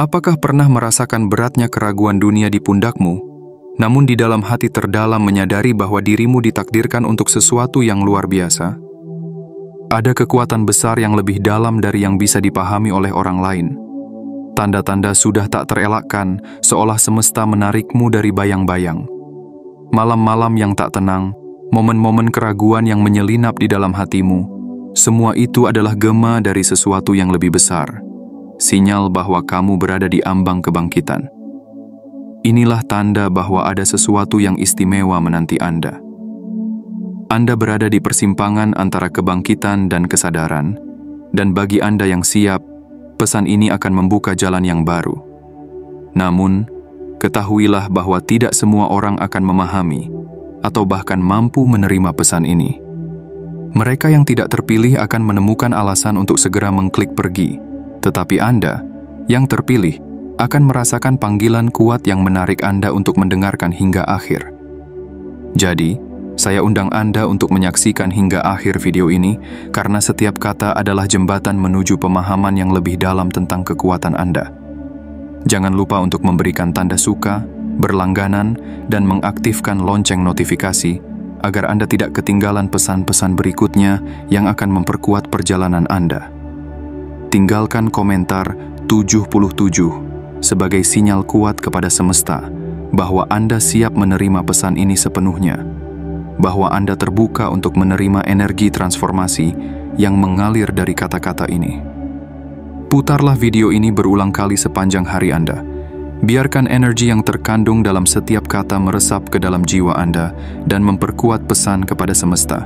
Apakah pernah merasakan beratnya keraguan dunia di pundakmu, namun di dalam hati terdalam menyadari bahwa dirimu ditakdirkan untuk sesuatu yang luar biasa? Ada kekuatan besar yang lebih dalam dari yang bisa dipahami oleh orang lain. Tanda-tanda sudah tak terelakkan, seolah semesta menarikmu dari bayang-bayang. Malam-malam yang tak tenang, momen-momen keraguan yang menyelinap di dalam hatimu, semua itu adalah gema dari sesuatu yang lebih besar. Sinyal bahwa kamu berada di ambang kebangkitan. Inilah tanda bahwa ada sesuatu yang istimewa menanti Anda. Anda berada di persimpangan antara kebangkitan dan kesadaran, dan bagi Anda yang siap, pesan ini akan membuka jalan yang baru. Namun, ketahuilah bahwa tidak semua orang akan memahami atau bahkan mampu menerima pesan ini. Mereka yang tidak terpilih akan menemukan alasan untuk segera mengklik pergi, tetapi Anda yang terpilih akan merasakan panggilan kuat yang menarik Anda untuk mendengarkan hingga akhir. Jadi, saya undang Anda untuk menyaksikan hingga akhir video ini karena setiap kata adalah jembatan menuju pemahaman yang lebih dalam tentang kekuatan Anda. Jangan lupa untuk memberikan tanda suka, berlangganan, dan mengaktifkan lonceng notifikasi agar Anda tidak ketinggalan pesan-pesan berikutnya yang akan memperkuat perjalanan Anda. Tinggalkan komentar 77 sebagai sinyal kuat kepada semesta bahwa Anda siap menerima pesan ini sepenuhnya, bahwa Anda terbuka untuk menerima energi transformasi yang mengalir dari kata-kata ini. Putarlah video ini berulang kali sepanjang hari Anda. Biarkan energi yang terkandung dalam setiap kata meresap ke dalam jiwa Anda dan memperkuat pesan kepada semesta.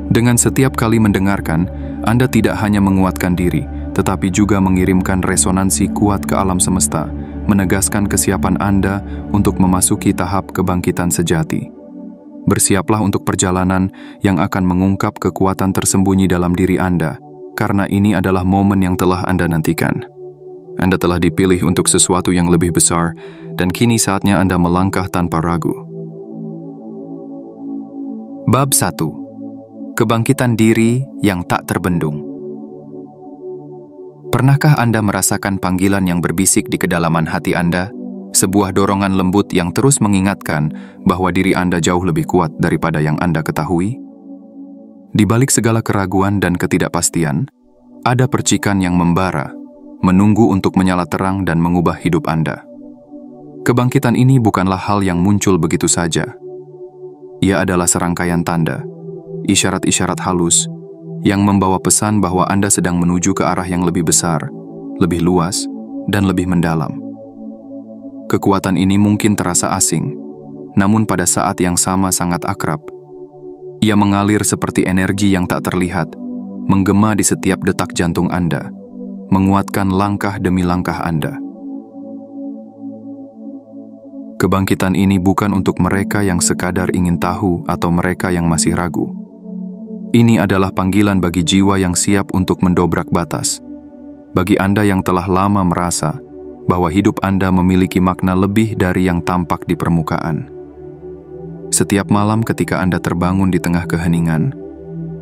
Dengan setiap kali mendengarkan, Anda tidak hanya menguatkan diri, tetapi juga mengirimkan resonansi kuat ke alam semesta, menegaskan kesiapan Anda untuk memasuki tahap kebangkitan sejati. Bersiaplah untuk perjalanan yang akan mengungkap kekuatan tersembunyi dalam diri Anda, karena ini adalah momen yang telah Anda nantikan. Anda telah dipilih untuk sesuatu yang lebih besar, dan kini saatnya Anda melangkah tanpa ragu. Bab 1. Kebangkitan diri yang tak terbendung. Pernahkah Anda merasakan panggilan yang berbisik di kedalaman hati Anda? Sebuah dorongan lembut yang terus mengingatkan bahwa diri Anda jauh lebih kuat daripada yang Anda ketahui? Di balik segala keraguan dan ketidakpastian, ada percikan yang membara, menunggu untuk menyala terang dan mengubah hidup Anda. Kebangkitan ini bukanlah hal yang muncul begitu saja. Ia adalah serangkaian tanda, isyarat-isyarat halus, yang membawa pesan bahwa Anda sedang menuju ke arah yang lebih besar, lebih luas, dan lebih mendalam. Kekuatan ini mungkin terasa asing, namun pada saat yang sama sangat akrab. Ia mengalir seperti energi yang tak terlihat, menggema di setiap detak jantung Anda, menguatkan langkah demi langkah Anda. Kebangkitan ini bukan untuk mereka yang sekadar ingin tahu atau mereka yang masih ragu. Ini adalah panggilan bagi jiwa yang siap untuk mendobrak batas. Bagi Anda yang telah lama merasa bahwa hidup Anda memiliki makna lebih dari yang tampak di permukaan. Setiap malam ketika Anda terbangun di tengah keheningan,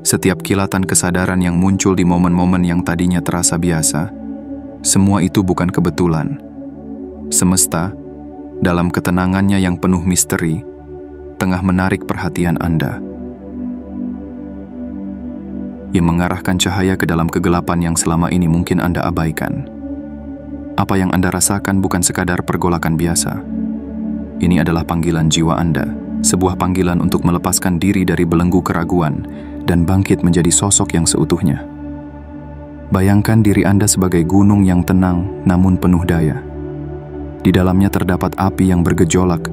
setiap kilatan kesadaran yang muncul di momen-momen yang tadinya terasa biasa, semua itu bukan kebetulan. Semesta, dalam ketenangannya yang penuh misteri, tengah menarik perhatian Anda. Ia mengarahkan cahaya ke dalam kegelapan yang selama ini mungkin Anda abaikan. Apa yang Anda rasakan bukan sekadar pergolakan biasa. Ini adalah panggilan jiwa Anda, sebuah panggilan untuk melepaskan diri dari belenggu keraguan dan bangkit menjadi sosok yang seutuhnya. Bayangkan diri Anda sebagai gunung yang tenang namun penuh daya. Di dalamnya terdapat api yang bergejolak,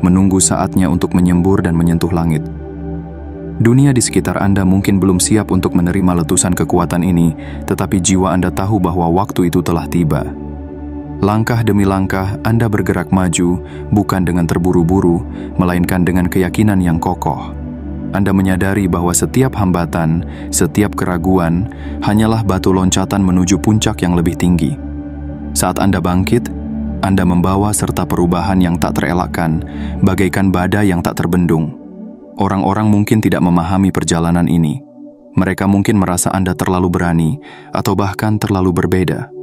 menunggu saatnya untuk menyembur dan menyentuh langit. Dunia di sekitar Anda mungkin belum siap untuk menerima letusan kekuatan ini, tetapi jiwa Anda tahu bahwa waktu itu telah tiba. Langkah demi langkah, Anda bergerak maju, bukan dengan terburu-buru, melainkan dengan keyakinan yang kokoh. Anda menyadari bahwa setiap hambatan, setiap keraguan, hanyalah batu loncatan menuju puncak yang lebih tinggi. Saat Anda bangkit, Anda membawa serta perubahan yang tak terelakkan, bagaikan badai yang tak terbendung. Orang-orang mungkin tidak memahami perjalanan ini. Mereka mungkin merasa Anda terlalu berani, atau bahkan terlalu berbeda.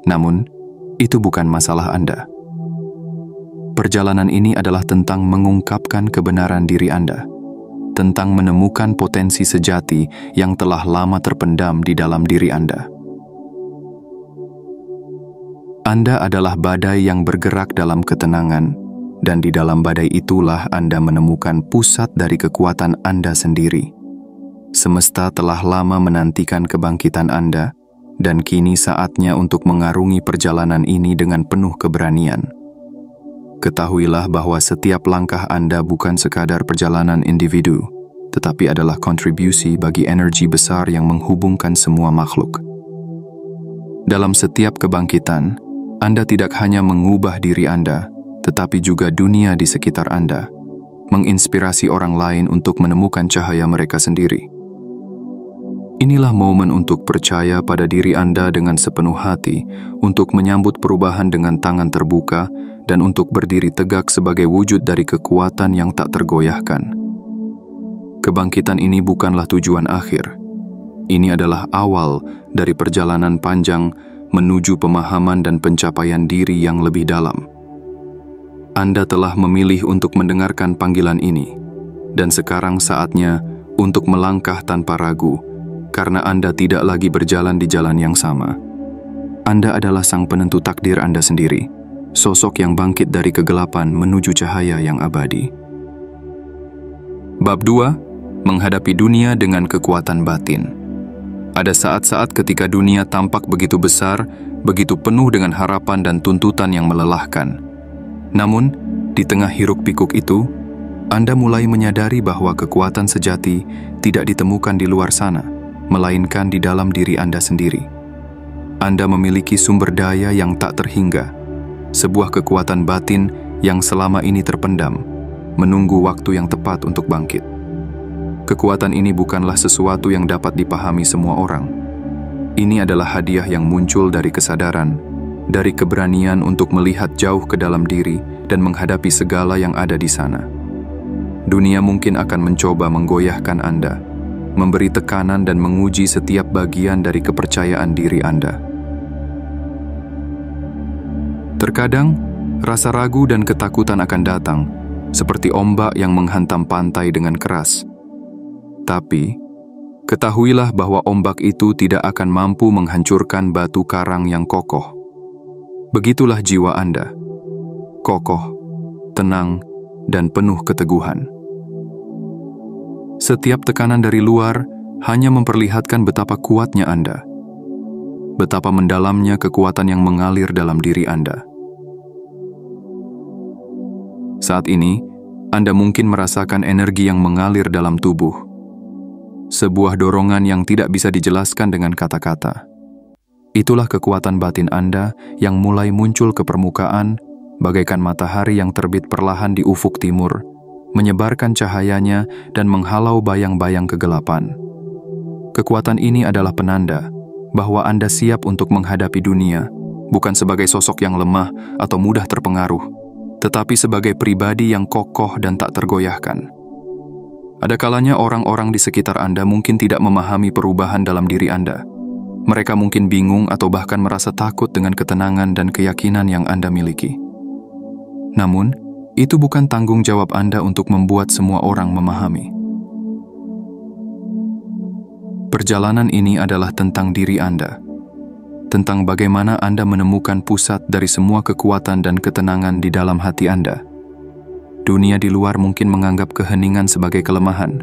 Namun, itu bukan masalah Anda. Perjalanan ini adalah tentang mengungkapkan kebenaran diri Anda, tentang menemukan potensi sejati yang telah lama terpendam di dalam diri Anda. Anda adalah badai yang bergerak dalam ketenangan, dan di dalam badai itulah Anda menemukan pusat dari kekuatan Anda sendiri. Semesta telah lama menantikan kebangkitan Anda, dan kini saatnya untuk mengarungi perjalanan ini dengan penuh keberanian. Ketahuilah bahwa setiap langkah Anda bukan sekadar perjalanan individu, tetapi adalah kontribusi bagi energi besar yang menghubungkan semua makhluk. Dalam setiap kebangkitan, Anda tidak hanya mengubah diri Anda, tetapi juga dunia di sekitar Anda, menginspirasi orang lain untuk menemukan cahaya mereka sendiri. Inilah momen untuk percaya pada diri Anda dengan sepenuh hati, untuk menyambut perubahan dengan tangan terbuka, dan untuk berdiri tegak sebagai wujud dari kekuatan yang tak tergoyahkan. Kebangkitan ini bukanlah tujuan akhir. Ini adalah awal dari perjalanan panjang menuju pemahaman dan pencapaian diri yang lebih dalam. Anda telah memilih untuk mendengarkan panggilan ini, dan sekarang saatnya untuk melangkah tanpa ragu, karena Anda tidak lagi berjalan di jalan yang sama. Anda adalah sang penentu takdir Anda sendiri, sosok yang bangkit dari kegelapan menuju cahaya yang abadi. Bab 2. Menghadapi dunia dengan kekuatan batin. Ada saat-saat ketika dunia tampak begitu besar, begitu penuh dengan harapan dan tuntutan yang melelahkan. Namun, di tengah hiruk-pikuk itu, Anda mulai menyadari bahwa kekuatan sejati tidak ditemukan di luar sana, melainkan di dalam diri Anda sendiri. Anda memiliki sumber daya yang tak terhingga, sebuah kekuatan batin yang selama ini terpendam, menunggu waktu yang tepat untuk bangkit. Kekuatan ini bukanlah sesuatu yang dapat dipahami semua orang. Ini adalah hadiah yang muncul dari kesadaran, dari keberanian untuk melihat jauh ke dalam diri dan menghadapi segala yang ada di sana. Dunia mungkin akan mencoba menggoyahkan Anda, memberi tekanan dan menguji setiap bagian dari kepercayaan diri Anda. Terkadang, rasa ragu dan ketakutan akan datang, seperti ombak yang menghantam pantai dengan keras. Tapi, ketahuilah bahwa ombak itu tidak akan mampu menghancurkan batu karang yang kokoh. Begitulah jiwa Anda, kokoh, tenang, dan penuh keteguhan. Setiap tekanan dari luar hanya memperlihatkan betapa kuatnya Anda, betapa mendalamnya kekuatan yang mengalir dalam diri Anda. Saat ini, Anda mungkin merasakan energi yang mengalir dalam tubuh, sebuah dorongan yang tidak bisa dijelaskan dengan kata-kata. Itulah kekuatan batin Anda yang mulai muncul ke permukaan, bagaikan matahari yang terbit perlahan di ufuk timur, menyebarkan cahayanya dan menghalau bayang-bayang kegelapan. Kekuatan ini adalah penanda bahwa Anda siap untuk menghadapi dunia, bukan sebagai sosok yang lemah atau mudah terpengaruh, tetapi sebagai pribadi yang kokoh dan tak tergoyahkan. Ada kalanya orang-orang di sekitar Anda mungkin tidak memahami perubahan dalam diri Anda. Mereka mungkin bingung atau bahkan merasa takut dengan ketenangan dan keyakinan yang Anda miliki. Namun, itu bukan tanggung jawab Anda untuk membuat semua orang memahami. Perjalanan ini adalah tentang diri Anda, tentang bagaimana Anda menemukan pusat dari semua kekuatan dan ketenangan di dalam hati Anda. Dunia di luar mungkin menganggap keheningan sebagai kelemahan,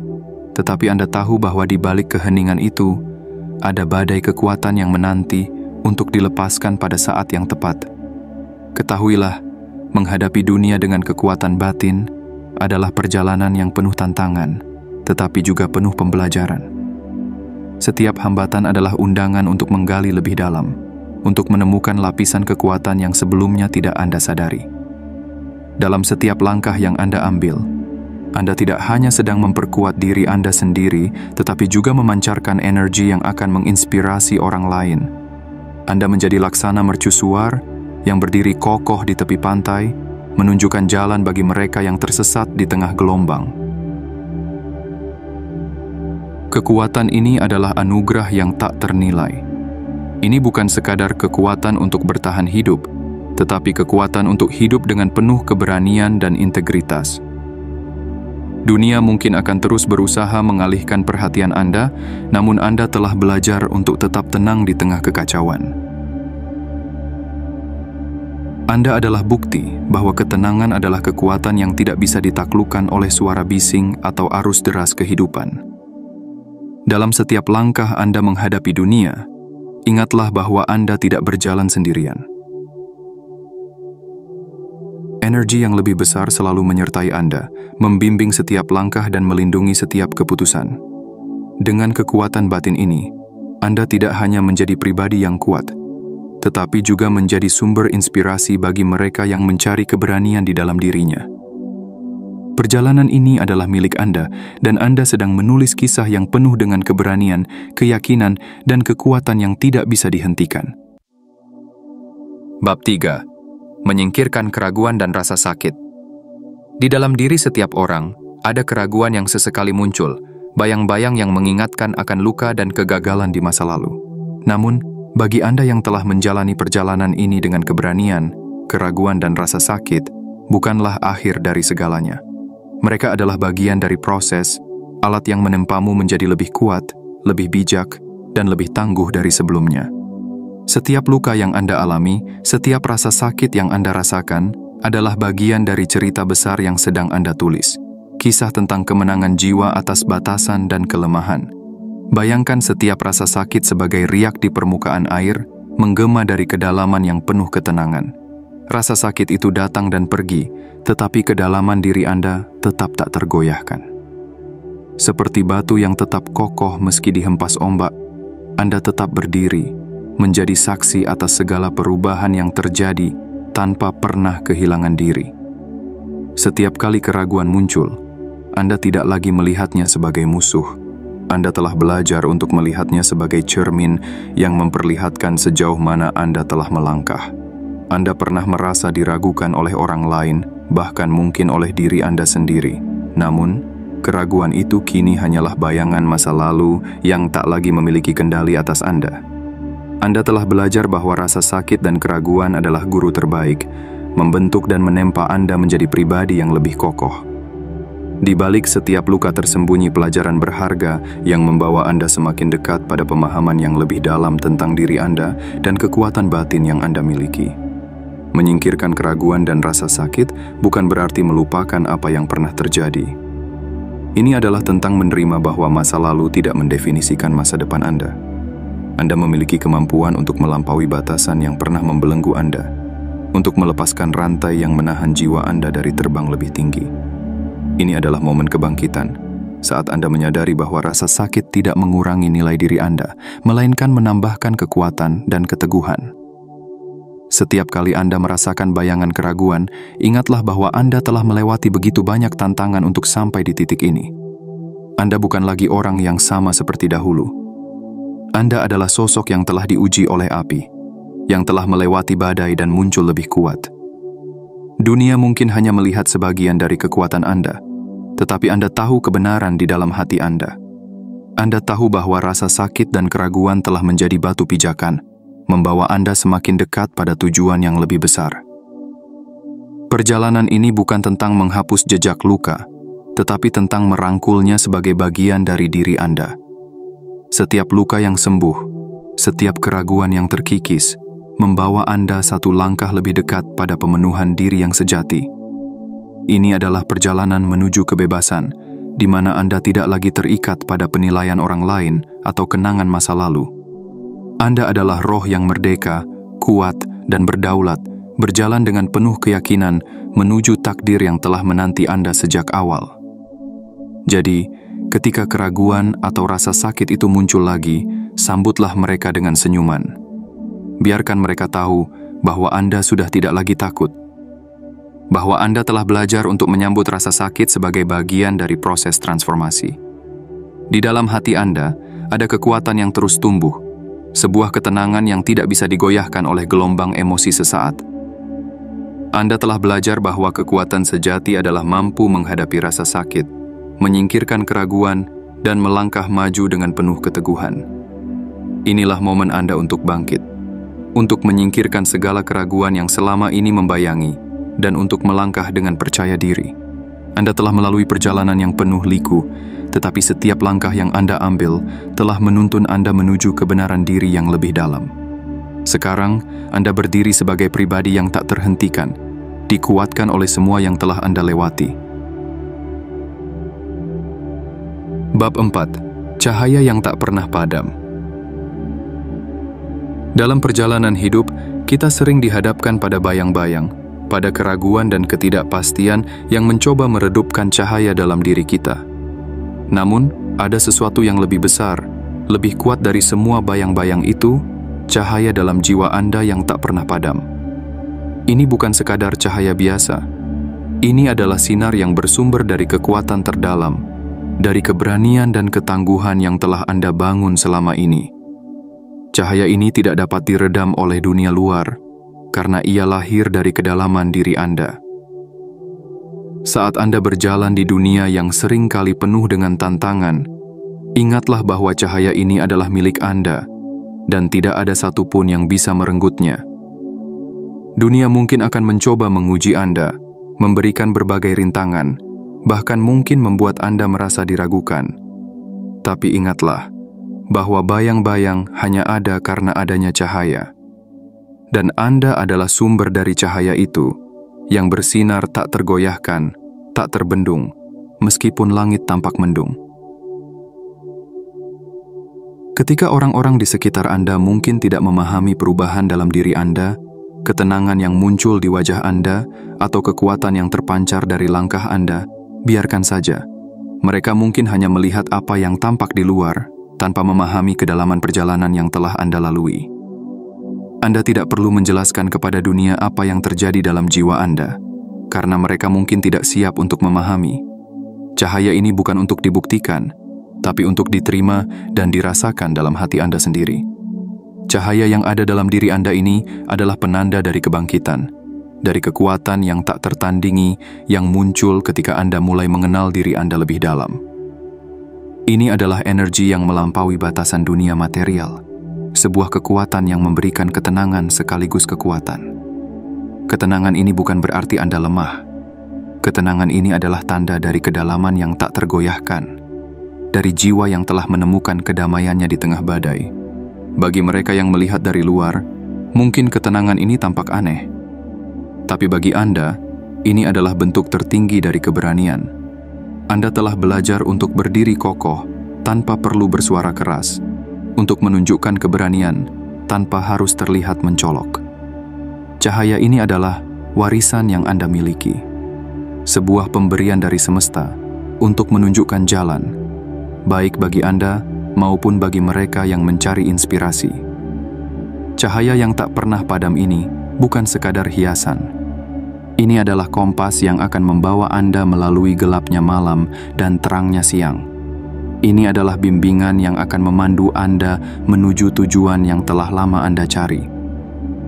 tetapi Anda tahu bahwa di balik keheningan itu, ada badai kekuatan yang menanti untuk dilepaskan pada saat yang tepat. Ketahuilah, menghadapi dunia dengan kekuatan batin adalah perjalanan yang penuh tantangan, tetapi juga penuh pembelajaran. Setiap hambatan adalah undangan untuk menggali lebih dalam, untuk menemukan lapisan kekuatan yang sebelumnya tidak Anda sadari. Dalam setiap langkah yang Anda ambil, Anda tidak hanya sedang memperkuat diri Anda sendiri, tetapi juga memancarkan energi yang akan menginspirasi orang lain. Anda menjadi laksana mercusuar yang berdiri kokoh di tepi pantai, menunjukkan jalan bagi mereka yang tersesat di tengah gelombang. Kekuatan ini adalah anugerah yang tak ternilai. Ini bukan sekadar kekuatan untuk bertahan hidup, tetapi kekuatan untuk hidup dengan penuh keberanian dan integritas. Dunia mungkin akan terus berusaha mengalihkan perhatian Anda, namun Anda telah belajar untuk tetap tenang di tengah kekacauan. Anda adalah bukti bahwa ketenangan adalah kekuatan yang tidak bisa ditaklukkan oleh suara bising atau arus deras kehidupan. Dalam setiap langkah Anda menghadapi dunia, ingatlah bahwa Anda tidak berjalan sendirian. Energi yang lebih besar selalu menyertai Anda, membimbing setiap langkah dan melindungi setiap keputusan. Dengan kekuatan batin ini, Anda tidak hanya menjadi pribadi yang kuat, tetapi juga menjadi sumber inspirasi bagi mereka yang mencari keberanian di dalam dirinya. Perjalanan ini adalah milik Anda, dan Anda sedang menulis kisah yang penuh dengan keberanian, keyakinan, dan kekuatan yang tidak bisa dihentikan. Bab 3. Menyingkirkan keraguan dan rasa sakit. Di dalam diri setiap orang, ada keraguan yang sesekali muncul, bayang-bayang yang mengingatkan akan luka dan kegagalan di masa lalu. Namun, bagi Anda yang telah menjalani perjalanan ini dengan keberanian, keraguan dan rasa sakit bukanlah akhir dari segalanya. Mereka adalah bagian dari proses, alat yang menempamu menjadi lebih kuat, lebih bijak, dan lebih tangguh dari sebelumnya. Setiap luka yang Anda alami, setiap rasa sakit yang Anda rasakan, adalah bagian dari cerita besar yang sedang Anda tulis. Kisah tentang kemenangan jiwa atas batasan dan kelemahan. Bayangkan setiap rasa sakit sebagai riak di permukaan air, menggema dari kedalaman yang penuh ketenangan. Rasa sakit itu datang dan pergi, tetapi kedalaman diri Anda tetap tak tergoyahkan. Seperti batu yang tetap kokoh meski dihempas ombak, Anda tetap berdiri, menjadi saksi atas segala perubahan yang terjadi tanpa pernah kehilangan diri. Setiap kali keraguan muncul, Anda tidak lagi melihatnya sebagai musuh. Anda telah belajar untuk melihatnya sebagai cermin yang memperlihatkan sejauh mana Anda telah melangkah. Anda pernah merasa diragukan oleh orang lain, bahkan mungkin oleh diri Anda sendiri. Namun, keraguan itu kini hanyalah bayangan masa lalu yang tak lagi memiliki kendali atas Anda. Anda telah belajar bahwa rasa sakit dan keraguan adalah guru terbaik, membentuk dan menempa Anda menjadi pribadi yang lebih kokoh. Di balik setiap luka tersembunyi pelajaran berharga yang membawa Anda semakin dekat pada pemahaman yang lebih dalam tentang diri Anda dan kekuatan batin yang Anda miliki. Menyingkirkan keraguan dan rasa sakit bukan berarti melupakan apa yang pernah terjadi. Ini adalah tentang menerima bahwa masa lalu tidak mendefinisikan masa depan Anda. Anda memiliki kemampuan untuk melampaui batasan yang pernah membelenggu Anda, untuk melepaskan rantai yang menahan jiwa Anda dari terbang lebih tinggi. Ini adalah momen kebangkitan, saat Anda menyadari bahwa rasa sakit tidak mengurangi nilai diri Anda, melainkan menambahkan kekuatan dan keteguhan. Setiap kali Anda merasakan bayangan keraguan, ingatlah bahwa Anda telah melewati begitu banyak tantangan untuk sampai di titik ini. Anda bukan lagi orang yang sama seperti dahulu. Anda adalah sosok yang telah diuji oleh api, yang telah melewati badai dan muncul lebih kuat. Dunia mungkin hanya melihat sebagian dari kekuatan Anda, tetapi Anda tahu kebenaran di dalam hati Anda. Anda tahu bahwa rasa sakit dan keraguan telah menjadi batu pijakan, membawa Anda semakin dekat pada tujuan yang lebih besar. Perjalanan ini bukan tentang menghapus jejak luka, tetapi tentang merangkulnya sebagai bagian dari diri Anda. Setiap luka yang sembuh, setiap keraguan yang terkikis, membawa Anda satu langkah lebih dekat pada pemenuhan diri yang sejati. Ini adalah perjalanan menuju kebebasan, di mana Anda tidak lagi terikat pada penilaian orang lain atau kenangan masa lalu. Anda adalah roh yang merdeka, kuat, dan berdaulat, berjalan dengan penuh keyakinan menuju takdir yang telah menanti Anda sejak awal. Jadi, ketika keraguan atau rasa sakit itu muncul lagi, sambutlah mereka dengan senyuman. Biarkan mereka tahu bahwa Anda sudah tidak lagi takut, bahwa Anda telah belajar untuk menyambut rasa sakit sebagai bagian dari proses transformasi. Di dalam hati Anda, ada kekuatan yang terus tumbuh, sebuah ketenangan yang tidak bisa digoyahkan oleh gelombang emosi sesaat. Anda telah belajar bahwa kekuatan sejati adalah mampu menghadapi rasa sakit, menyingkirkan keraguan, dan melangkah maju dengan penuh keteguhan. Inilah momen Anda untuk bangkit. untuk menyingkirkan segala keraguan yang selama ini membayangi, dan untuk melangkah dengan percaya diri. Anda telah melalui perjalanan yang penuh liku, tetapi setiap langkah yang Anda ambil telah menuntun Anda menuju kebenaran diri yang lebih dalam. Sekarang, Anda berdiri sebagai pribadi yang tak terhentikan, dikuatkan oleh semua yang telah Anda lewati. Bab 4. Cahaya yang tak pernah padam. Dalam perjalanan hidup, kita sering dihadapkan pada bayang-bayang, pada keraguan dan ketidakpastian yang mencoba meredupkan cahaya dalam diri kita. Namun, ada sesuatu yang lebih besar, lebih kuat dari semua bayang-bayang itu, cahaya dalam jiwa Anda yang tak pernah padam. Ini bukan sekadar cahaya biasa. Ini adalah sinar yang bersumber dari kekuatan terdalam, dari keberanian dan ketangguhan yang telah Anda bangun selama ini. Cahaya ini tidak dapat diredam oleh dunia luar, karena ia lahir dari kedalaman diri Anda. Saat Anda berjalan di dunia yang sering kali penuh dengan tantangan, ingatlah bahwa cahaya ini adalah milik Anda, dan tidak ada satupun yang bisa merenggutnya. Dunia mungkin akan mencoba menguji Anda, memberikan berbagai rintangan, bahkan mungkin membuat Anda merasa diragukan. Tapi ingatlah, bahwa bayang-bayang hanya ada karena adanya cahaya. Dan Anda adalah sumber dari cahaya itu, yang bersinar tak tergoyahkan, tak terbendung, meskipun langit tampak mendung. Ketika orang-orang di sekitar Anda mungkin tidak memahami perubahan dalam diri Anda, ketenangan yang muncul di wajah Anda, atau kekuatan yang terpancar dari langkah Anda, biarkan saja. Mereka mungkin hanya melihat apa yang tampak di luar, tanpa memahami kedalaman perjalanan yang telah Anda lalui. Anda tidak perlu menjelaskan kepada dunia apa yang terjadi dalam jiwa Anda, karena mereka mungkin tidak siap untuk memahami. Cahaya ini bukan untuk dibuktikan, tapi untuk diterima dan dirasakan dalam hati Anda sendiri. Cahaya yang ada dalam diri Anda ini adalah penanda dari kebangkitan, dari kekuatan yang tak tertandingi yang muncul ketika Anda mulai mengenal diri Anda lebih dalam. Ini adalah energi yang melampaui batasan dunia material, sebuah kekuatan yang memberikan ketenangan sekaligus kekuatan. Ketenangan ini bukan berarti Anda lemah. Ketenangan ini adalah tanda dari kedalaman yang tak tergoyahkan, dari jiwa yang telah menemukan kedamaiannya di tengah badai. Bagi mereka yang melihat dari luar, mungkin ketenangan ini tampak aneh. Tapi bagi Anda, ini adalah bentuk tertinggi dari keberanian. Anda telah belajar untuk berdiri kokoh tanpa perlu bersuara keras, untuk menunjukkan keberanian tanpa harus terlihat mencolok. Cahaya ini adalah warisan yang Anda miliki, sebuah pemberian dari semesta untuk menunjukkan jalan, baik bagi Anda maupun bagi mereka yang mencari inspirasi. Cahaya yang tak pernah padam ini bukan sekadar hiasan. Ini adalah kompas yang akan membawa Anda melalui gelapnya malam dan terangnya siang. Ini adalah bimbingan yang akan memandu Anda menuju tujuan yang telah lama Anda cari.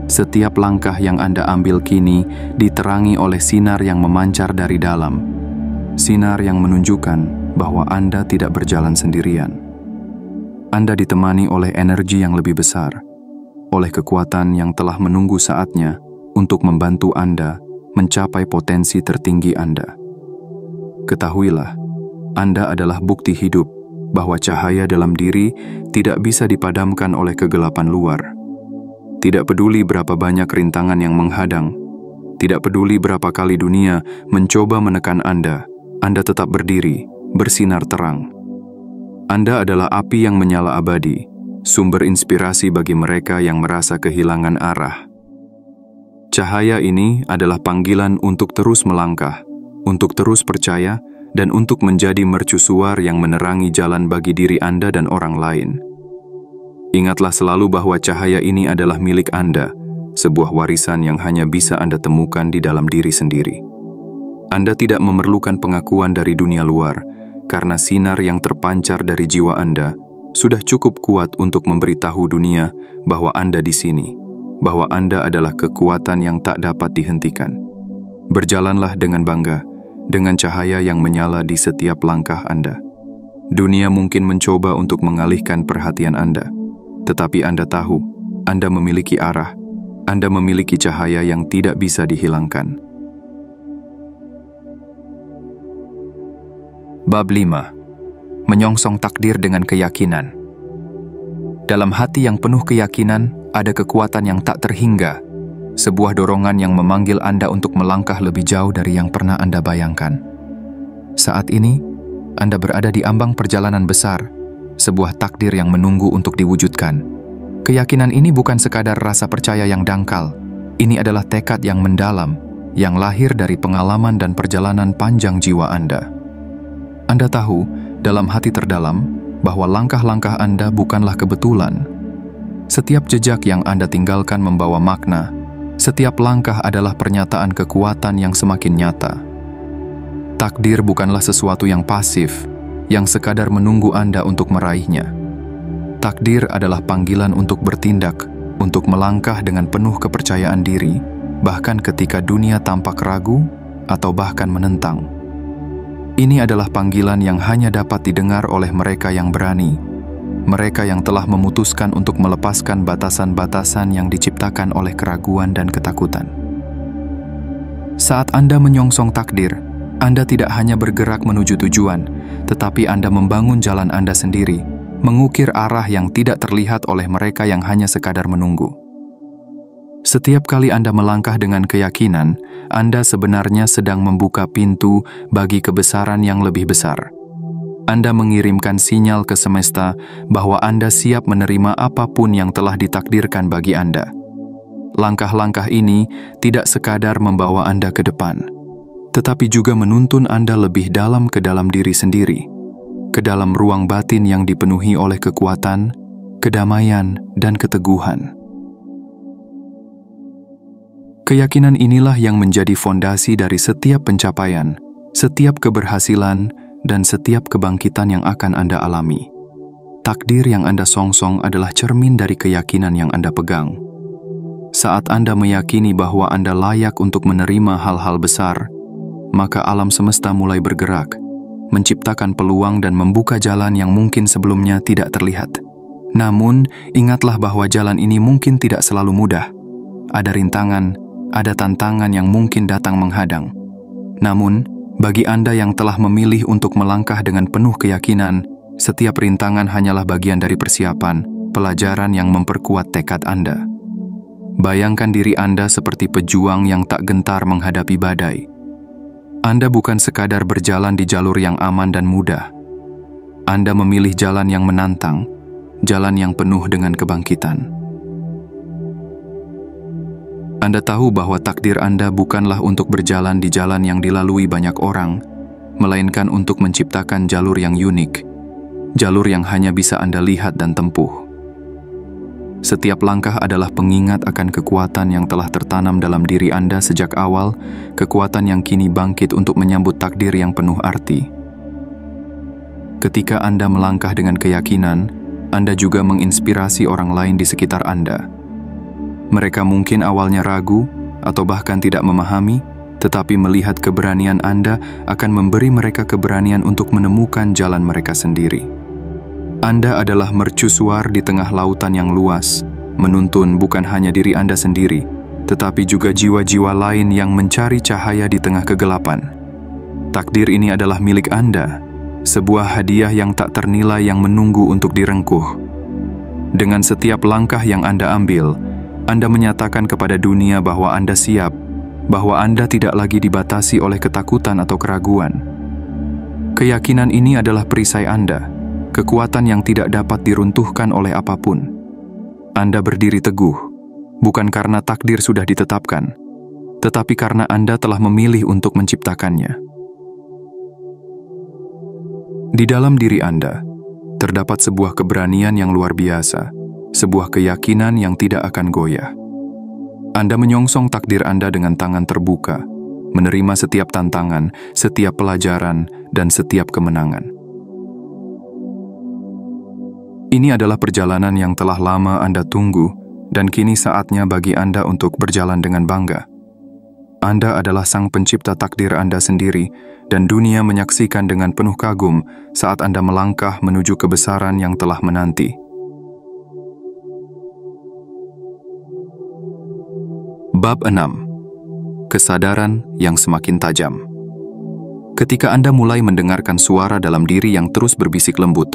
Setiap langkah yang Anda ambil kini diterangi oleh sinar yang memancar dari dalam. Sinar yang menunjukkan bahwa Anda tidak berjalan sendirian. Anda ditemani oleh energi yang lebih besar, oleh kekuatan yang telah menunggu saatnya untuk membantu Anda mencapai potensi tertinggi Anda. Ketahuilah, Anda adalah bukti hidup bahwa cahaya dalam diri tidak bisa dipadamkan oleh kegelapan luar. Tidak peduli berapa banyak rintangan yang menghadang, tidak peduli berapa kali dunia mencoba menekan Anda tetap berdiri, bersinar terang. Anda adalah api yang menyala abadi, sumber inspirasi bagi mereka yang merasa kehilangan arah. Cahaya ini adalah panggilan untuk terus melangkah, untuk terus percaya, dan untuk menjadi mercusuar yang menerangi jalan bagi diri Anda dan orang lain. Ingatlah selalu bahwa cahaya ini adalah milik Anda, sebuah warisan yang hanya bisa Anda temukan di dalam diri sendiri. Anda tidak memerlukan pengakuan dari dunia luar, karena sinar yang terpancar dari jiwa Anda sudah cukup kuat untuk memberitahu dunia bahwa Anda di sini, bahwa Anda adalah kekuatan yang tak dapat dihentikan. Berjalanlah dengan bangga, dengan cahaya yang menyala di setiap langkah Anda. Dunia mungkin mencoba untuk mengalihkan perhatian Anda, tetapi Anda tahu, Anda memiliki arah, Anda memiliki cahaya yang tidak bisa dihilangkan. Bab 5. Menyongsong takdir dengan keyakinan. Dalam hati yang penuh keyakinan, ada kekuatan yang tak terhingga, sebuah dorongan yang memanggil Anda untuk melangkah lebih jauh dari yang pernah Anda bayangkan. Saat ini, Anda berada di ambang perjalanan besar, sebuah takdir yang menunggu untuk diwujudkan. Keyakinan ini bukan sekadar rasa percaya yang dangkal, ini adalah tekad yang mendalam, yang lahir dari pengalaman dan perjalanan panjang jiwa Anda. Anda tahu, dalam hati terdalam, bahwa langkah-langkah Anda bukanlah kebetulan. Setiap jejak yang Anda tinggalkan membawa makna, setiap langkah adalah pernyataan kekuatan yang semakin nyata. Takdir bukanlah sesuatu yang pasif, yang sekadar menunggu Anda untuk meraihnya. Takdir adalah panggilan untuk bertindak, untuk melangkah dengan penuh kepercayaan diri, bahkan ketika dunia tampak ragu atau bahkan menentang. Ini adalah panggilan yang hanya dapat didengar oleh mereka yang berani, mereka yang telah memutuskan untuk melepaskan batasan-batasan yang diciptakan oleh keraguan dan ketakutan. Saat Anda menyongsong takdir, Anda tidak hanya bergerak menuju tujuan, tetapi Anda membangun jalan Anda sendiri, mengukir arah yang tidak terlihat oleh mereka yang hanya sekadar menunggu. Setiap kali Anda melangkah dengan keyakinan, Anda sebenarnya sedang membuka pintu bagi kebesaran yang lebih besar. Anda mengirimkan sinyal ke semesta bahwa Anda siap menerima apapun yang telah ditakdirkan bagi Anda. Langkah-langkah ini tidak sekadar membawa Anda ke depan, tetapi juga menuntun Anda lebih dalam ke dalam diri sendiri, ke dalam ruang batin yang dipenuhi oleh kekuatan, kedamaian, dan keteguhan. Keyakinan inilah yang menjadi fondasi dari setiap pencapaian, setiap keberhasilan, dan setiap kebangkitan yang akan Anda alami. Takdir yang Anda songsong adalah cermin dari keyakinan yang Anda pegang. Saat Anda meyakini bahwa Anda layak untuk menerima hal-hal besar, maka alam semesta mulai bergerak, menciptakan peluang dan membuka jalan yang mungkin sebelumnya tidak terlihat. Namun, ingatlah bahwa jalan ini mungkin tidak selalu mudah. Ada rintangan, ada tantangan yang mungkin datang menghadang. Namun, bagi Anda yang telah memilih untuk melangkah dengan penuh keyakinan, setiap rintangan hanyalah bagian dari persiapan, pelajaran yang memperkuat tekad Anda. Bayangkan diri Anda seperti pejuang yang tak gentar menghadapi badai. Anda bukan sekadar berjalan di jalur yang aman dan mudah. Anda memilih jalan yang menantang, jalan yang penuh dengan kebangkitan. Anda tahu bahwa takdir Anda bukanlah untuk berjalan di jalan yang dilalui banyak orang, melainkan untuk menciptakan jalur yang unik, jalur yang hanya bisa Anda lihat dan tempuh. Setiap langkah adalah pengingat akan kekuatan yang telah tertanam dalam diri Anda sejak awal, kekuatan yang kini bangkit untuk menyambut takdir yang penuh arti. Ketika Anda melangkah dengan keyakinan, Anda juga menginspirasi orang lain di sekitar Anda. Mereka mungkin awalnya ragu atau bahkan tidak memahami, tetapi melihat keberanian Anda akan memberi mereka keberanian untuk menemukan jalan mereka sendiri. Anda adalah mercusuar di tengah lautan yang luas, menuntun bukan hanya diri Anda sendiri, tetapi juga jiwa-jiwa lain yang mencari cahaya di tengah kegelapan. Takdir ini adalah milik Anda, sebuah hadiah yang tak ternilai yang menunggu untuk direngkuh. Dengan setiap langkah yang Anda ambil, Anda menyatakan kepada dunia bahwa Anda siap, bahwa Anda tidak lagi dibatasi oleh ketakutan atau keraguan. Keyakinan ini adalah perisai Anda, kekuatan yang tidak dapat diruntuhkan oleh apapun. Anda berdiri teguh, bukan karena takdir sudah ditetapkan, tetapi karena Anda telah memilih untuk menciptakannya. Di dalam diri Anda, terdapat sebuah keberanian yang luar biasa, sebuah keyakinan yang tidak akan goyah. Anda menyongsong takdir Anda dengan tangan terbuka, menerima setiap tantangan, setiap pelajaran, dan setiap kemenangan. Ini adalah perjalanan yang telah lama Anda tunggu, dan kini saatnya bagi Anda untuk berjalan dengan bangga. Anda adalah sang pencipta takdir Anda sendiri, dan dunia menyaksikan dengan penuh kagum saat Anda melangkah menuju kebesaran yang telah menanti. Bab 6. Kesadaran yang semakin tajam. Ketika Anda mulai mendengarkan suara dalam diri yang terus berbisik lembut,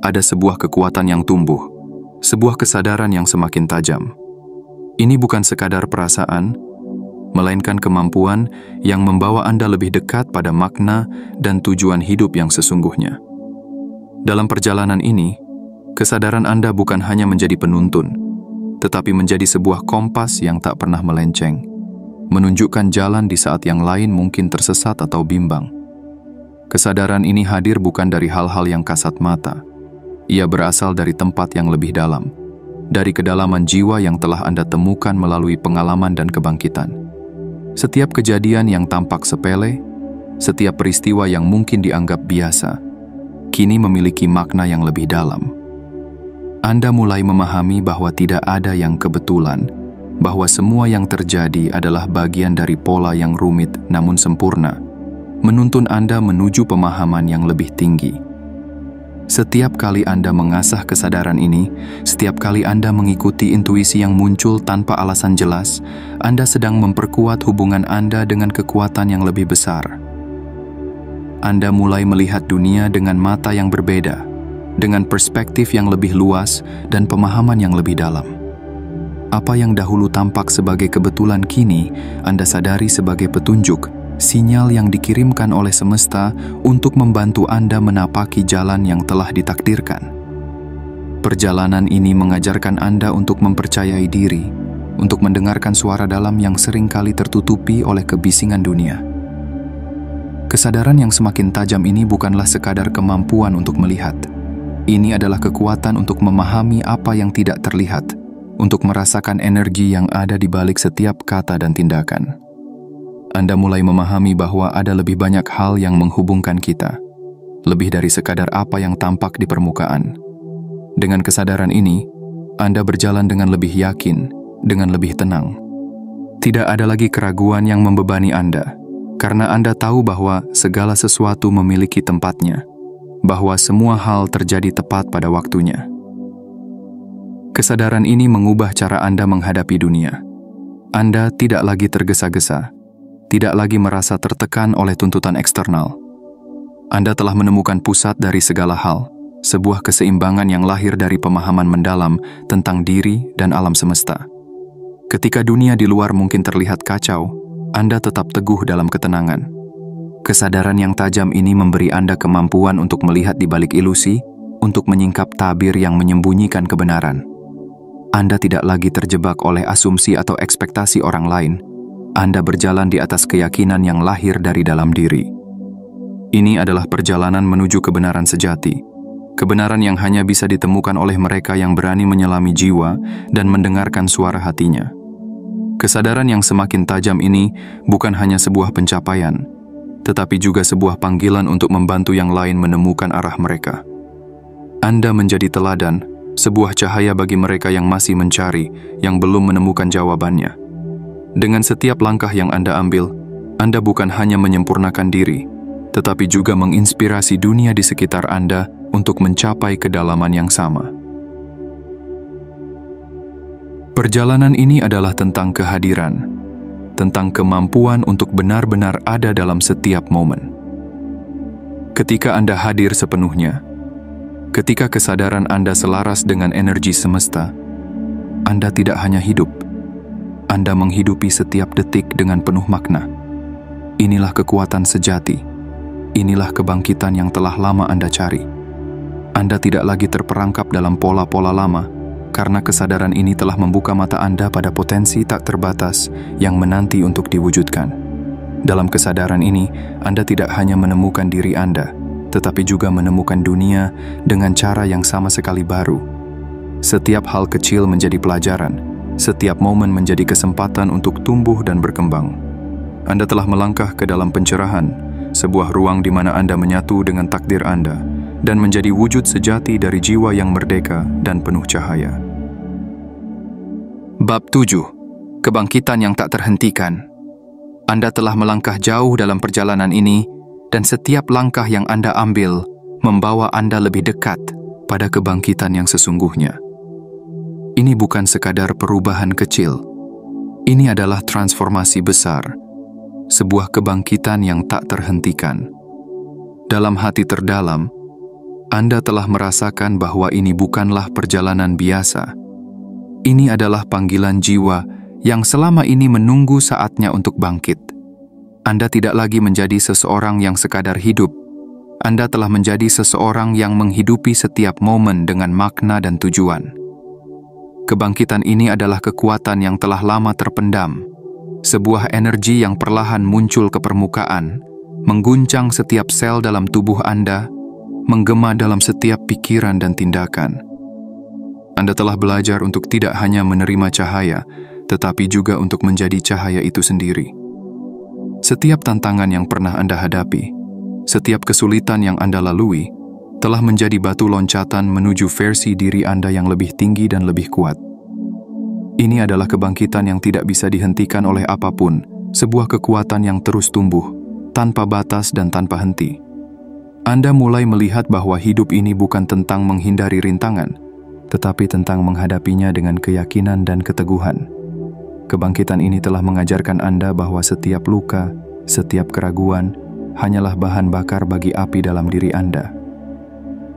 ada sebuah kekuatan yang tumbuh, sebuah kesadaran yang semakin tajam. Ini bukan sekadar perasaan, melainkan kemampuan yang membawa Anda lebih dekat pada makna dan tujuan hidup yang sesungguhnya. Dalam perjalanan ini, kesadaran Anda bukan hanya menjadi penuntun, tetapi menjadi sebuah kompas yang tak pernah melenceng, menunjukkan jalan di saat yang lain mungkin tersesat atau bimbang. Kesadaran ini hadir bukan dari hal-hal yang kasat mata. Ia berasal dari tempat yang lebih dalam, dari kedalaman jiwa yang telah Anda temukan melalui pengalaman dan kebangkitan. Setiap kejadian yang tampak sepele, setiap peristiwa yang mungkin dianggap biasa, kini memiliki makna yang lebih dalam. Anda mulai memahami bahwa tidak ada yang kebetulan, bahwa semua yang terjadi adalah bagian dari pola yang rumit namun sempurna, menuntun Anda menuju pemahaman yang lebih tinggi. Setiap kali Anda mengasah kesadaran ini, setiap kali Anda mengikuti intuisi yang muncul tanpa alasan jelas, Anda sedang memperkuat hubungan Anda dengan kekuatan yang lebih besar. Anda mulai melihat dunia dengan mata yang berbeda, dengan perspektif yang lebih luas dan pemahaman yang lebih dalam. Apa yang dahulu tampak sebagai kebetulan kini Anda sadari sebagai petunjuk, sinyal yang dikirimkan oleh semesta untuk membantu Anda menapaki jalan yang telah ditakdirkan. Perjalanan ini mengajarkan Anda untuk mempercayai diri, untuk mendengarkan suara dalam yang seringkali tertutupi oleh kebisingan dunia. Kesadaran yang semakin tajam ini bukanlah sekadar kemampuan untuk melihat. Ini adalah kekuatan untuk memahami apa yang tidak terlihat, untuk merasakan energi yang ada di balik setiap kata dan tindakan. Anda mulai memahami bahwa ada lebih banyak hal yang menghubungkan kita, lebih dari sekadar apa yang tampak di permukaan. Dengan kesadaran ini, Anda berjalan dengan lebih yakin, dengan lebih tenang. Tidak ada lagi keraguan yang membebani Anda, karena Anda tahu bahwa segala sesuatu memiliki tempatnya, bahwa semua hal terjadi tepat pada waktunya. Kesadaran ini mengubah cara Anda menghadapi dunia. Anda tidak lagi tergesa-gesa, tidak lagi merasa tertekan oleh tuntutan eksternal. Anda telah menemukan pusat dari segala hal, sebuah keseimbangan yang lahir dari pemahaman mendalam tentang diri dan alam semesta. Ketika dunia di luar mungkin terlihat kacau, Anda tetap teguh dalam ketenangan. Kesadaran yang tajam ini memberi Anda kemampuan untuk melihat di balik ilusi, untuk menyingkap tabir yang menyembunyikan kebenaran. Anda tidak lagi terjebak oleh asumsi atau ekspektasi orang lain. Anda berjalan di atas keyakinan yang lahir dari dalam diri. Ini adalah perjalanan menuju kebenaran sejati, kebenaran yang hanya bisa ditemukan oleh mereka yang berani menyelami jiwa dan mendengarkan suara hatinya. Kesadaran yang semakin tajam ini bukan hanya sebuah pencapaian, tetapi juga sebuah panggilan untuk membantu yang lain menemukan arah mereka. Anda menjadi teladan, sebuah cahaya bagi mereka yang masih mencari, yang belum menemukan jawabannya. Dengan setiap langkah yang Anda ambil, Anda bukan hanya menyempurnakan diri, tetapi juga menginspirasi dunia di sekitar Anda untuk mencapai kedalaman yang sama. Perjalanan ini adalah tentang kehadiran, tentang kemampuan untuk benar-benar ada dalam setiap momen. Ketika Anda hadir sepenuhnya, ketika kesadaran Anda selaras dengan energi semesta, Anda tidak hanya hidup, Anda menghidupi setiap detik dengan penuh makna. Inilah kekuatan sejati, inilah kebangkitan yang telah lama Anda cari. Anda tidak lagi terperangkap dalam pola-pola lama, karena kesadaran ini telah membuka mata Anda pada potensi tak terbatas yang menanti untuk diwujudkan. Dalam kesadaran ini, Anda tidak hanya menemukan diri Anda, tetapi juga menemukan dunia dengan cara yang sama sekali baru. Setiap hal kecil menjadi pelajaran, setiap momen menjadi kesempatan untuk tumbuh dan berkembang. Anda telah melangkah ke dalam pencerahan, sebuah ruang di mana Anda menyatu dengan takdir Anda, dan menjadi wujud sejati dari jiwa yang merdeka dan penuh cahaya. Bab 7. Kebangkitan yang tak terhentikan. Anda telah melangkah jauh dalam perjalanan ini, dan setiap langkah yang Anda ambil membawa Anda lebih dekat pada kebangkitan yang sesungguhnya. Ini bukan sekadar perubahan kecil, Ini adalah transformasi besar, sebuah kebangkitan yang tak terhentikan. Dalam hati terdalam, Anda telah merasakan bahwa ini bukanlah perjalanan biasa. Ini adalah panggilan jiwa yang selama ini menunggu saatnya untuk bangkit. Anda tidak lagi menjadi seseorang yang sekadar hidup. Anda telah menjadi seseorang yang menghidupi setiap momen dengan makna dan tujuan. Kebangkitan ini adalah kekuatan yang telah lama terpendam, sebuah energi yang perlahan muncul ke permukaan, mengguncang setiap sel dalam tubuh Anda, menggema dalam setiap pikiran dan tindakan. Anda telah belajar untuk tidak hanya menerima cahaya, tetapi juga untuk menjadi cahaya itu sendiri. Setiap tantangan yang pernah Anda hadapi, setiap kesulitan yang Anda lalui, telah menjadi batu loncatan menuju versi diri Anda yang lebih tinggi dan lebih kuat. Ini adalah kebangkitan yang tidak bisa dihentikan oleh apapun, sebuah kekuatan yang terus tumbuh, tanpa batas dan tanpa henti. Anda mulai melihat bahwa hidup ini bukan tentang menghindari rintangan, tetapi tentang menghadapinya dengan keyakinan dan keteguhan. Kebangkitan ini telah mengajarkan Anda bahwa setiap luka, setiap keraguan, hanyalah bahan bakar bagi api dalam diri Anda.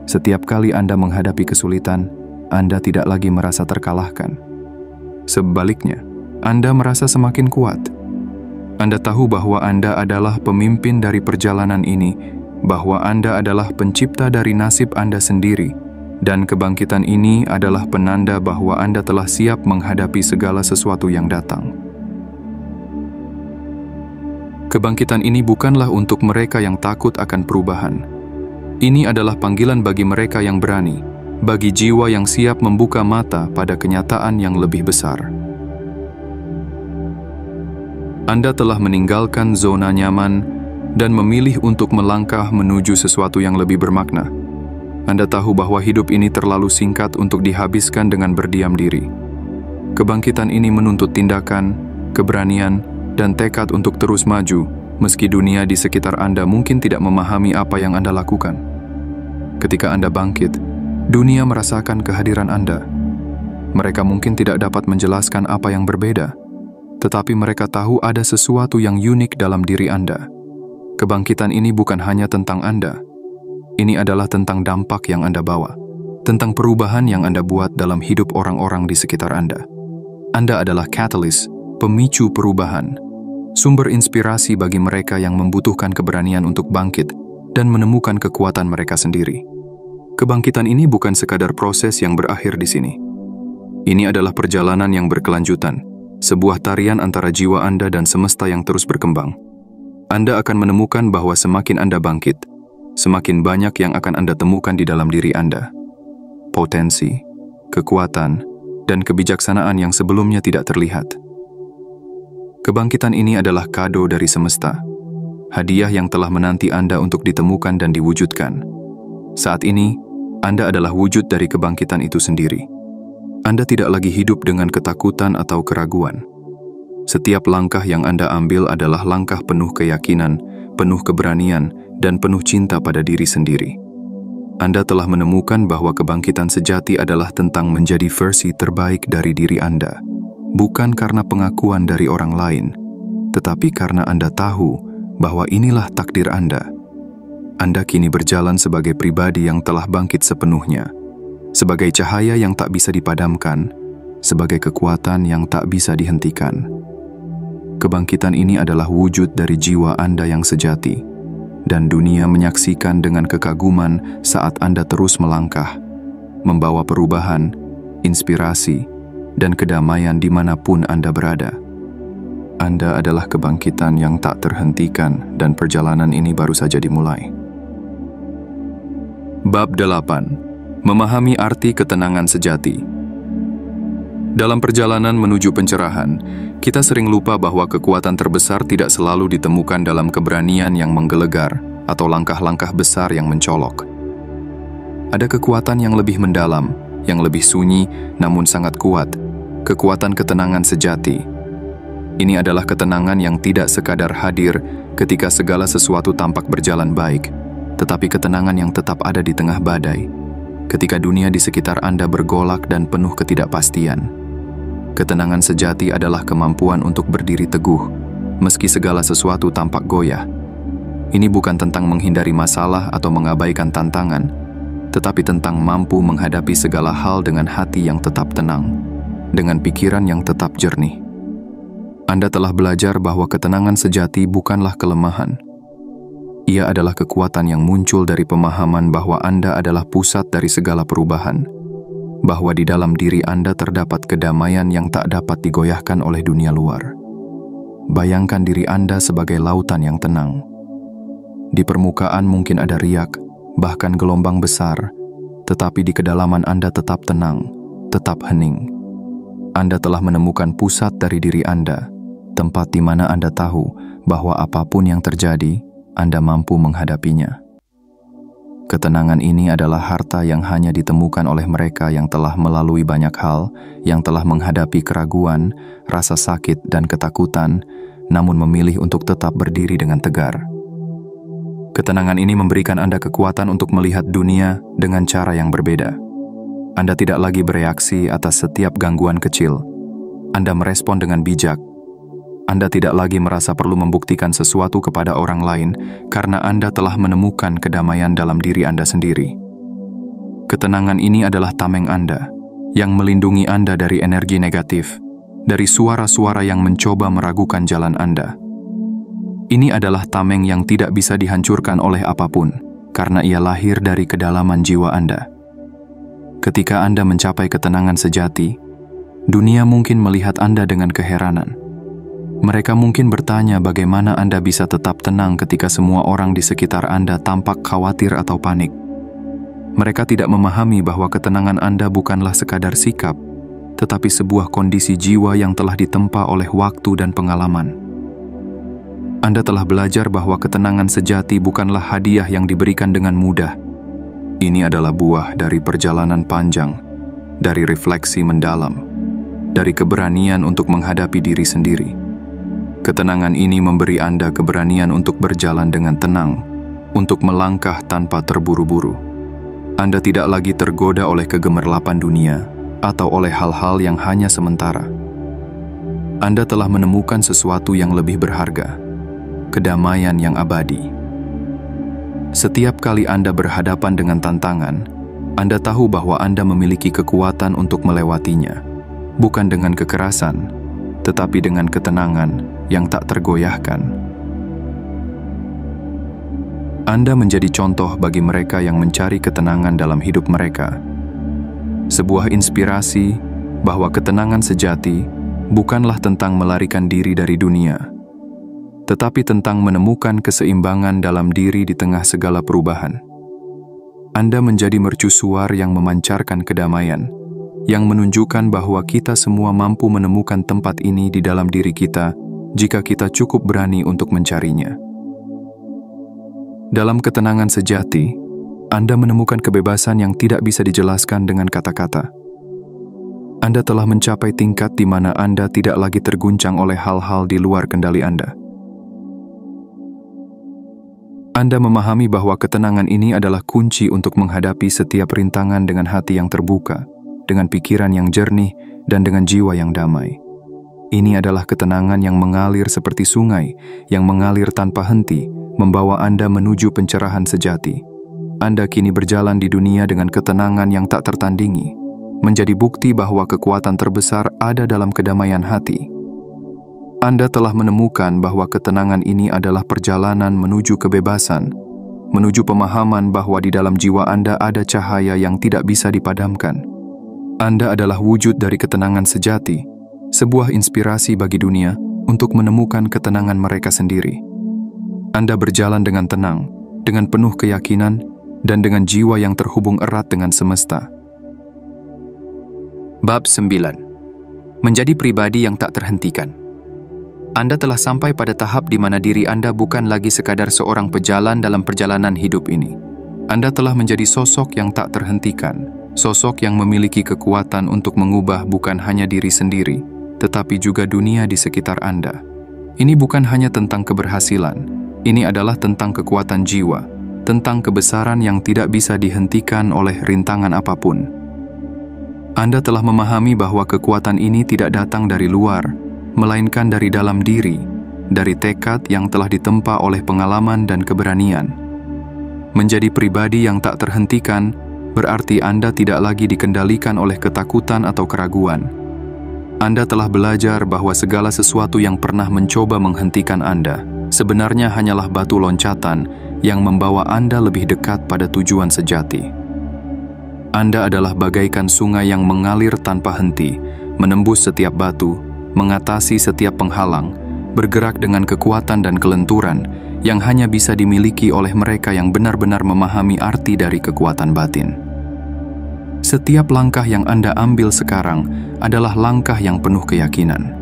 Setiap kali Anda menghadapi kesulitan, Anda tidak lagi merasa terkalahkan. Sebaliknya, Anda merasa semakin kuat. Anda tahu bahwa Anda adalah pemimpin dari perjalanan ini, bahwa Anda adalah pencipta dari nasib Anda sendiri, dan kebangkitan ini adalah penanda bahwa Anda telah siap menghadapi segala sesuatu yang datang. Kebangkitan ini bukanlah untuk mereka yang takut akan perubahan. Ini adalah panggilan bagi mereka yang berani, bagi jiwa yang siap membuka mata pada kenyataan yang lebih besar. Anda telah meninggalkan zona nyaman dan memilih untuk melangkah menuju sesuatu yang lebih bermakna. Anda tahu bahwa hidup ini terlalu singkat untuk dihabiskan dengan berdiam diri. Kebangkitan ini menuntut tindakan, keberanian, dan tekad untuk terus maju, meski dunia di sekitar Anda mungkin tidak memahami apa yang Anda lakukan. Ketika Anda bangkit, dunia merasakan kehadiran Anda. Mereka mungkin tidak dapat menjelaskan apa yang berbeda, tetapi mereka tahu ada sesuatu yang unik dalam diri Anda. Kebangkitan ini bukan hanya tentang Anda. Ini adalah tentang dampak yang Anda bawa, tentang perubahan yang Anda buat dalam hidup orang-orang di sekitar Anda. Anda adalah katalis, pemicu perubahan, sumber inspirasi bagi mereka yang membutuhkan keberanian untuk bangkit dan menemukan kekuatan mereka sendiri. Kebangkitan ini bukan sekadar proses yang berakhir di sini. Ini adalah perjalanan yang berkelanjutan, sebuah tarian antara jiwa Anda dan semesta yang terus berkembang. Anda akan menemukan bahwa semakin Anda bangkit, semakin banyak yang akan Anda temukan di dalam diri Anda. Potensi, kekuatan, dan kebijaksanaan yang sebelumnya tidak terlihat. Kebangkitan ini adalah kado dari semesta, hadiah yang telah menanti Anda untuk ditemukan dan diwujudkan. Saat ini, Anda adalah wujud dari kebangkitan itu sendiri. Anda tidak lagi hidup dengan ketakutan atau keraguan. Setiap langkah yang Anda ambil adalah langkah penuh keyakinan, penuh keberanian, dan penuh cinta pada diri sendiri. Anda telah menemukan bahwa kebangkitan sejati adalah tentang menjadi versi terbaik dari diri Anda, bukan karena pengakuan dari orang lain, tetapi karena Anda tahu bahwa inilah takdir Anda. Anda kini berjalan sebagai pribadi yang telah bangkit sepenuhnya, sebagai cahaya yang tak bisa dipadamkan, sebagai kekuatan yang tak bisa dihentikan. Kebangkitan ini adalah wujud dari jiwa Anda yang sejati, dan dunia menyaksikan dengan kekaguman saat Anda terus melangkah, membawa perubahan, inspirasi, dan kedamaian dimanapun Anda berada. Anda adalah kebangkitan yang tak terhentikan, dan perjalanan ini baru saja dimulai. Bab 8. Memahami arti ketenangan sejati. Dalam perjalanan menuju pencerahan, kita sering lupa bahwa kekuatan terbesar tidak selalu ditemukan dalam keberanian yang menggelegar atau langkah-langkah besar yang mencolok. Ada kekuatan yang lebih mendalam, yang lebih sunyi namun sangat kuat, kekuatan ketenangan sejati. Ini adalah ketenangan yang tidak sekadar hadir ketika segala sesuatu tampak berjalan baik, tetapi ketenangan yang tetap ada di tengah badai, ketika dunia di sekitar Anda bergolak dan penuh ketidakpastian. Ketenangan sejati adalah kemampuan untuk berdiri teguh, meski segala sesuatu tampak goyah. Ini bukan tentang menghindari masalah atau mengabaikan tantangan, tetapi tentang mampu menghadapi segala hal dengan hati yang tetap tenang, dengan pikiran yang tetap jernih. Anda telah belajar bahwa ketenangan sejati bukanlah kelemahan. Ia adalah kekuatan yang muncul dari pemahaman bahwa Anda adalah pusat dari segala perubahan, bahwa di dalam diri Anda terdapat kedamaian yang tak dapat digoyahkan oleh dunia luar. Bayangkan diri Anda sebagai lautan yang tenang. Di permukaan mungkin ada riak, bahkan gelombang besar, tetapi di kedalaman Anda tetap tenang, tetap hening. Anda telah menemukan pusat dari diri Anda, tempat di mana Anda tahu bahwa apapun yang terjadi, Anda mampu menghadapinya. Ketenangan ini adalah harta yang hanya ditemukan oleh mereka yang telah melalui banyak hal, yang telah menghadapi keraguan, rasa sakit, dan ketakutan, namun memilih untuk tetap berdiri dengan tegar. Ketenangan ini memberikan Anda kekuatan untuk melihat dunia dengan cara yang berbeda. Anda tidak lagi bereaksi atas setiap gangguan kecil. Anda merespon dengan bijak. Anda tidak lagi merasa perlu membuktikan sesuatu kepada orang lain karena Anda telah menemukan kedamaian dalam diri Anda sendiri. Ketenangan ini adalah tameng Anda yang melindungi Anda dari energi negatif, dari suara-suara yang mencoba meragukan jalan Anda. Ini adalah tameng yang tidak bisa dihancurkan oleh apapun karena ia lahir dari kedalaman jiwa Anda. Ketika Anda mencapai ketenangan sejati, dunia mungkin melihat Anda dengan keheranan. Mereka mungkin bertanya bagaimana Anda bisa tetap tenang ketika semua orang di sekitar Anda tampak khawatir atau panik. Mereka tidak memahami bahwa ketenangan Anda bukanlah sekadar sikap, tetapi sebuah kondisi jiwa yang telah ditempa oleh waktu dan pengalaman. Anda telah belajar bahwa ketenangan sejati bukanlah hadiah yang diberikan dengan mudah. Ini adalah buah dari perjalanan panjang, dari refleksi mendalam, dari keberanian untuk menghadapi diri sendiri. Ketenangan ini memberi Anda keberanian untuk berjalan dengan tenang, untuk melangkah tanpa terburu-buru. Anda tidak lagi tergoda oleh kegemerlapan dunia atau oleh hal-hal yang hanya sementara. Anda telah menemukan sesuatu yang lebih berharga, kedamaian yang abadi. Setiap kali Anda berhadapan dengan tantangan, Anda tahu bahwa Anda memiliki kekuatan untuk melewatinya, bukan dengan kekerasan, tetapi dengan ketenangan yang tak tergoyahkan. Anda menjadi contoh bagi mereka yang mencari ketenangan dalam hidup mereka. Sebuah inspirasi bahwa ketenangan sejati bukanlah tentang melarikan diri dari dunia, tetapi tentang menemukan keseimbangan dalam diri di tengah segala perubahan. Anda menjadi mercusuar yang memancarkan kedamaian, yang menunjukkan bahwa kita semua mampu menemukan tempat ini di dalam diri kita jika kita cukup berani untuk mencarinya. Dalam ketenangan sejati, Anda menemukan kebebasan yang tidak bisa dijelaskan dengan kata-kata. Anda telah mencapai tingkat di mana Anda tidak lagi terguncang oleh hal-hal di luar kendali Anda. Anda memahami bahwa ketenangan ini adalah kunci untuk menghadapi setiap rintangan dengan hati yang terbuka, dengan pikiran yang jernih, dan dengan jiwa yang damai. Ini adalah ketenangan yang mengalir seperti sungai, yang mengalir tanpa henti, membawa Anda menuju pencerahan sejati. Anda kini berjalan di dunia dengan ketenangan yang tak tertandingi, menjadi bukti bahwa kekuatan terbesar ada dalam kedamaian hati. Anda telah menemukan bahwa ketenangan ini adalah perjalanan menuju kebebasan, menuju pemahaman bahwa di dalam jiwa Anda ada cahaya yang tidak bisa dipadamkan. Anda adalah wujud dari ketenangan sejati, sebuah inspirasi bagi dunia untuk menemukan ketenangan mereka sendiri. Anda berjalan dengan tenang, dengan penuh keyakinan, dan dengan jiwa yang terhubung erat dengan semesta. Bab 9. Menjadi pribadi yang tak terhentikan. Anda telah sampai pada tahap di mana diri Anda bukan lagi sekadar seorang pejalan dalam perjalanan hidup ini. Anda telah menjadi sosok yang tak terhentikan, sosok yang memiliki kekuatan untuk mengubah bukan hanya diri sendiri, tetapi juga dunia di sekitar Anda. Ini bukan hanya tentang keberhasilan, ini adalah tentang kekuatan jiwa, tentang kebesaran yang tidak bisa dihentikan oleh rintangan apapun. Anda telah memahami bahwa kekuatan ini tidak datang dari luar, melainkan dari dalam diri, dari tekad yang telah ditempa oleh pengalaman dan keberanian. Menjadi pribadi yang tak terhentikan berarti Anda tidak lagi dikendalikan oleh ketakutan atau keraguan. Anda telah belajar bahwa segala sesuatu yang pernah mencoba menghentikan Anda sebenarnya hanyalah batu loncatan yang membawa Anda lebih dekat pada tujuan sejati. Anda adalah bagaikan sungai yang mengalir tanpa henti, menembus setiap batu, mengatasi setiap penghalang, bergerak dengan kekuatan dan kelenturan yang hanya bisa dimiliki oleh mereka yang benar-benar memahami arti dari kekuatan batin. Setiap langkah yang Anda ambil sekarang adalah langkah yang penuh keyakinan.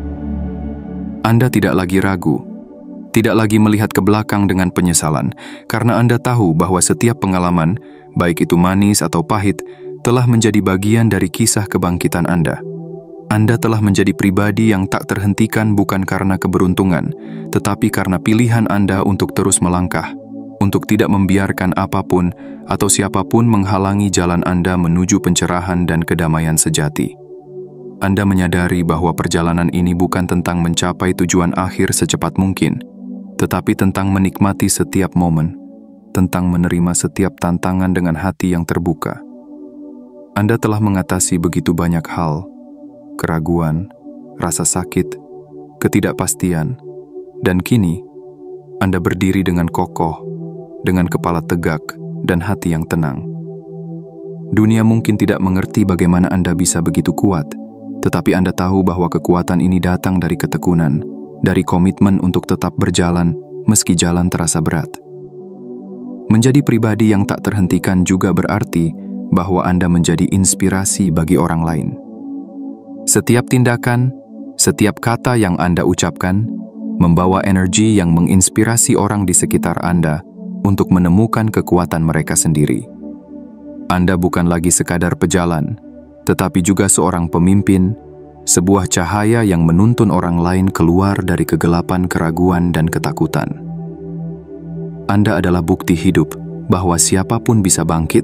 Anda tidak lagi ragu, tidak lagi melihat ke belakang dengan penyesalan, karena Anda tahu bahwa setiap pengalaman, baik itu manis atau pahit, telah menjadi bagian dari kisah kebangkitan Anda. Anda telah menjadi pribadi yang tak terhentikan bukan karena keberuntungan, tetapi karena pilihan Anda untuk terus melangkah, untuk tidak membiarkan apapun atau siapapun menghalangi jalan Anda menuju pencerahan dan kedamaian sejati. Anda menyadari bahwa perjalanan ini bukan tentang mencapai tujuan akhir secepat mungkin, tetapi tentang menikmati setiap momen, tentang menerima setiap tantangan dengan hati yang terbuka. Anda telah mengatasi begitu banyak hal, keraguan, rasa sakit, ketidakpastian, dan kini Anda berdiri dengan kokoh, dengan kepala tegak dan hati yang tenang. Dunia mungkin tidak mengerti bagaimana Anda bisa begitu kuat, tetapi Anda tahu bahwa kekuatan ini datang dari ketekunan, dari komitmen untuk tetap berjalan meski jalan terasa berat. Menjadi pribadi yang tak terhentikan juga berarti bahwa Anda menjadi inspirasi bagi orang lain. Setiap tindakan, setiap kata yang Anda ucapkan, membawa energi yang menginspirasi orang di sekitar Anda untuk menemukan kekuatan mereka sendiri. Anda bukan lagi sekadar pejalan, tetapi juga seorang pemimpin, sebuah cahaya yang menuntun orang lain keluar dari kegelapan keraguan dan ketakutan. Anda adalah bukti hidup bahwa siapapun bisa bangkit,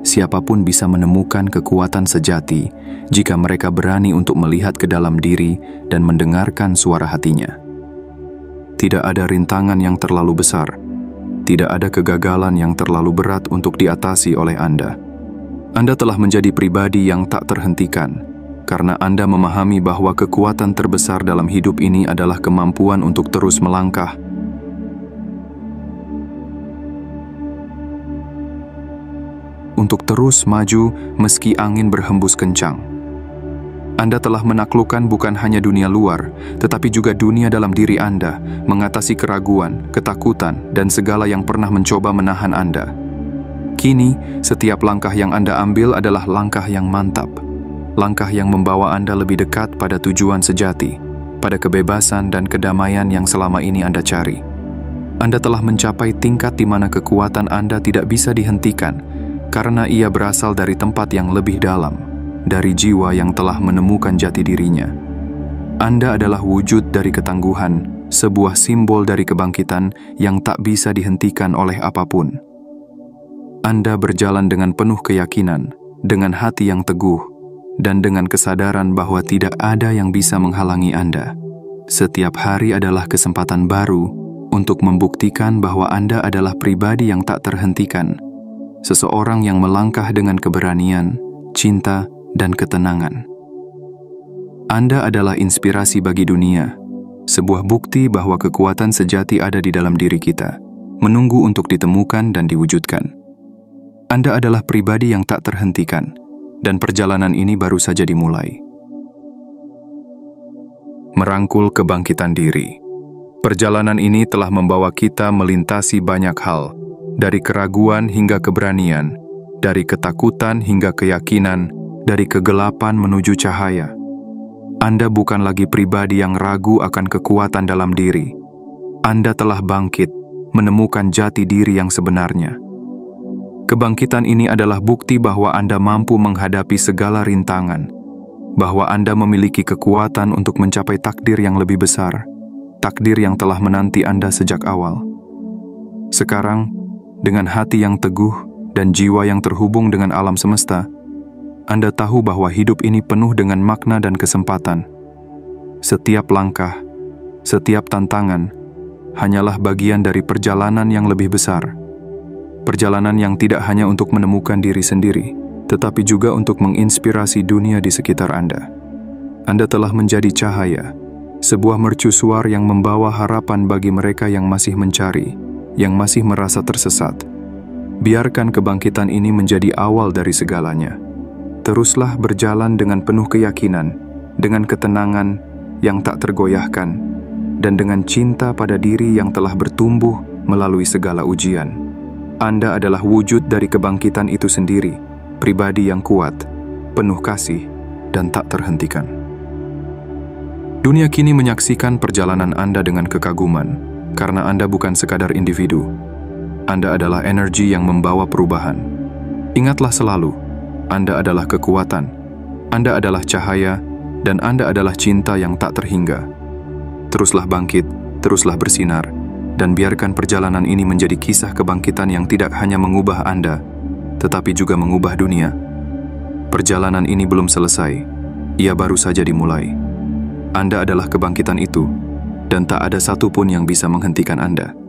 siapapun bisa menemukan kekuatan sejati jika mereka berani untuk melihat ke dalam diri dan mendengarkan suara hatinya. Tidak ada rintangan yang terlalu besar, tidak ada kegagalan yang terlalu berat untuk diatasi oleh Anda. Anda telah menjadi pribadi yang tak terhentikan, karena Anda memahami bahwa kekuatan terbesar dalam hidup ini adalah kemampuan untuk terus melangkah, untuk terus maju meski angin berhembus kencang. Anda telah menaklukkan bukan hanya dunia luar, tetapi juga dunia dalam diri Anda, mengatasi keraguan, ketakutan, dan segala yang pernah mencoba menahan Anda. Kini, setiap langkah yang Anda ambil adalah langkah yang mantap, langkah yang membawa Anda lebih dekat pada tujuan sejati, pada kebebasan dan kedamaian yang selama ini Anda cari. Anda telah mencapai tingkat di mana kekuatan Anda tidak bisa dihentikan, karena ia berasal dari tempat yang lebih dalam, dari jiwa yang telah menemukan jati dirinya. Anda adalah wujud dari ketangguhan, sebuah simbol dari kebangkitan yang tak bisa dihentikan oleh apapun. Anda berjalan dengan penuh keyakinan, dengan hati yang teguh, dan dengan kesadaran bahwa tidak ada yang bisa menghalangi Anda. Setiap hari adalah kesempatan baru untuk membuktikan bahwa Anda adalah pribadi yang tak terhentikan, seseorang yang melangkah dengan keberanian, cinta, dan ketenangan. Anda adalah inspirasi bagi dunia, sebuah bukti bahwa kekuatan sejati ada di dalam diri kita, menunggu untuk ditemukan dan diwujudkan. Anda adalah pribadi yang tak terhentikan, dan perjalanan ini baru saja dimulai. Merangkul kebangkitan diri. Perjalanan ini telah membawa kita melintasi banyak hal, dari keraguan hingga keberanian, dari ketakutan hingga keyakinan, dari kegelapan menuju cahaya. Anda bukan lagi pribadi yang ragu akan kekuatan dalam diri. Anda telah bangkit, menemukan jati diri yang sebenarnya. Kebangkitan ini adalah bukti bahwa Anda mampu menghadapi segala rintangan, bahwa Anda memiliki kekuatan untuk mencapai takdir yang lebih besar, takdir yang telah menanti Anda sejak awal. Sekarang, dengan hati yang teguh dan jiwa yang terhubung dengan alam semesta, Anda tahu bahwa hidup ini penuh dengan makna dan kesempatan. Setiap langkah, setiap tantangan, hanyalah bagian dari perjalanan yang lebih besar. Perjalanan yang tidak hanya untuk menemukan diri sendiri, tetapi juga untuk menginspirasi dunia di sekitar Anda. Anda telah menjadi cahaya, sebuah mercusuar yang membawa harapan bagi mereka yang masih mencari, yang masih merasa tersesat. Biarkan kebangkitan ini menjadi awal dari segalanya. Teruslah berjalan dengan penuh keyakinan, dengan ketenangan yang tak tergoyahkan, dan dengan cinta pada diri yang telah bertumbuh melalui segala ujian. Anda adalah wujud dari kebangkitan itu sendiri, pribadi yang kuat, penuh kasih, dan tak terhentikan. Dunia kini menyaksikan perjalanan Anda dengan kekaguman, karena Anda bukan sekadar individu. Anda adalah energi yang membawa perubahan. Ingatlah selalu, Anda adalah kekuatan, Anda adalah cahaya, dan Anda adalah cinta yang tak terhingga. Teruslah bangkit, teruslah bersinar, dan biarkan perjalanan ini menjadi kisah kebangkitan yang tidak hanya mengubah Anda, tetapi juga mengubah dunia. Perjalanan ini belum selesai, ia baru saja dimulai. Anda adalah kebangkitan itu, dan tak ada satupun yang bisa menghentikan Anda.